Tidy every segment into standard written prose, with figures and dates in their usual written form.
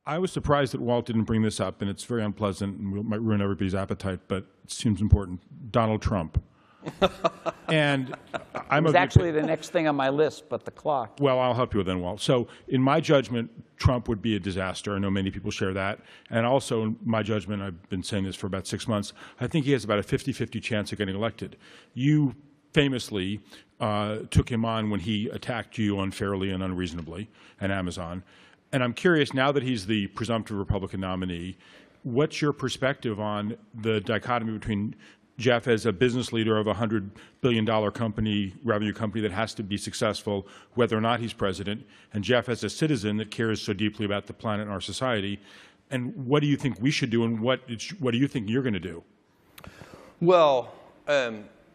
I was surprised that Walt didn't bring this up, and it's very unpleasant and might ruin everybody's appetite, but it seems important. Donald Trump. And I'm It was actually the next thing on my list, but the clock. Well, I'll help you with that, Walt. So in my judgment, Trump would be a disaster. I know many people share that. And also, in my judgment, I've been saying this for about 6 months, I think he has about a 50-50 chance of getting elected. You famously took him on when he attacked you unfairly and unreasonably, and Amazon. And I'm curious, now that he's the presumptive Republican nominee, what's your perspective on the dichotomy between Jeff as a business leader of a $100 billion company, revenue company that has to be successful whether or not he's president, and Jeff as a citizen that cares so deeply about the planet and our society? And what do you think we should do, and what do you think you're going to do? Well,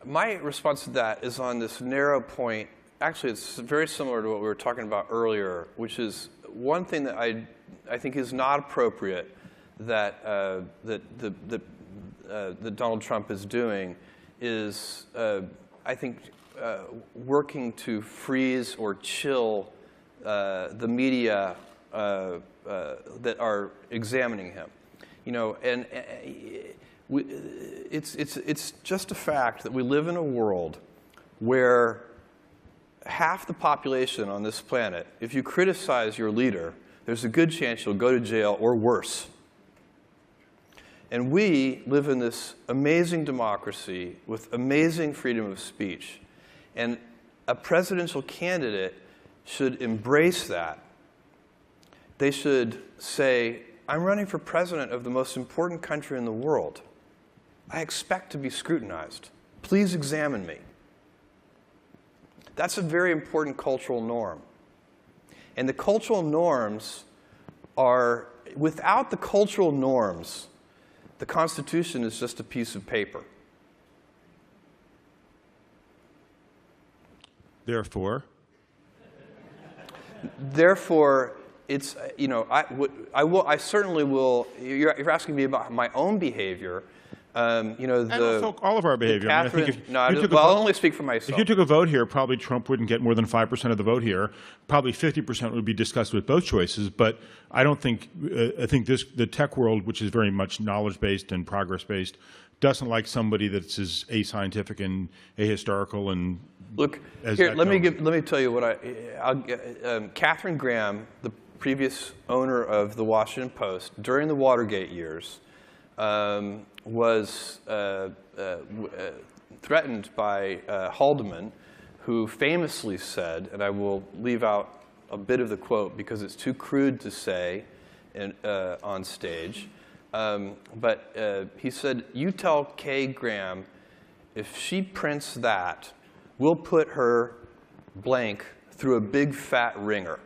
my response to that is on this narrow point. Actually, it's very similar to what we were talking about earlier, which is one thing that I think is not appropriate that that Donald Trump is doing is, I think, working to freeze or chill the media that are examining him. You know, and it's just a fact that we live in a world where half the population on this planet, if you criticize your leader, there's a good chance you'll go to jail or worse. And we live in this amazing democracy with amazing freedom of speech. And a presidential candidate should embrace that. They should say, I'm running for president of the most important country in the world. I expect to be scrutinized. Please examine me. That's a very important cultural norm. And the cultural norms are, without the cultural norms, the Constitution is just a piece of paper. Therefore? Therefore, it's, you know, I certainly will, you're asking me about my own behavior. You know, and also all of our behavior. Catherine, I mean, I'll only speak for myself. If you took a vote here, probably Trump wouldn't get more than 5% of the vote here. Probably 50% would be discussed with both choices. But I don't think, I think the tech world, which is very much knowledge-based and progress-based, doesn't like somebody that's as ascientific and ahistorical and look here. Let me tell you what Catherine Graham, the previous owner of the Washington Post, during the Watergate years, was threatened by Haldeman, who famously said, and I will leave out a bit of the quote because it's too crude to say on stage, but he said, you tell Kay Graham, if she prints that, we'll put her blank through a big fat ringer.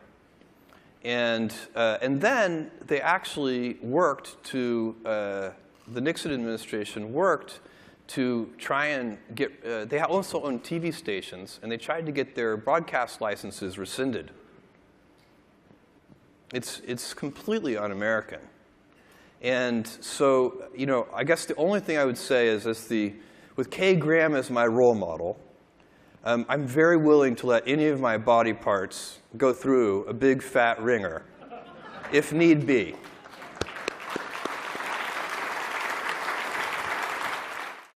And then they actually worked to, the Nixon administration worked to try and get, they also owned TV stations, and they tried to get their broadcast licenses rescinded. It's completely un-American. And so, you know, I guess the only thing I would say is, with Kay Graham as my role model, I'm very willing to let any of my body parts go through a big fat ringer, if need be.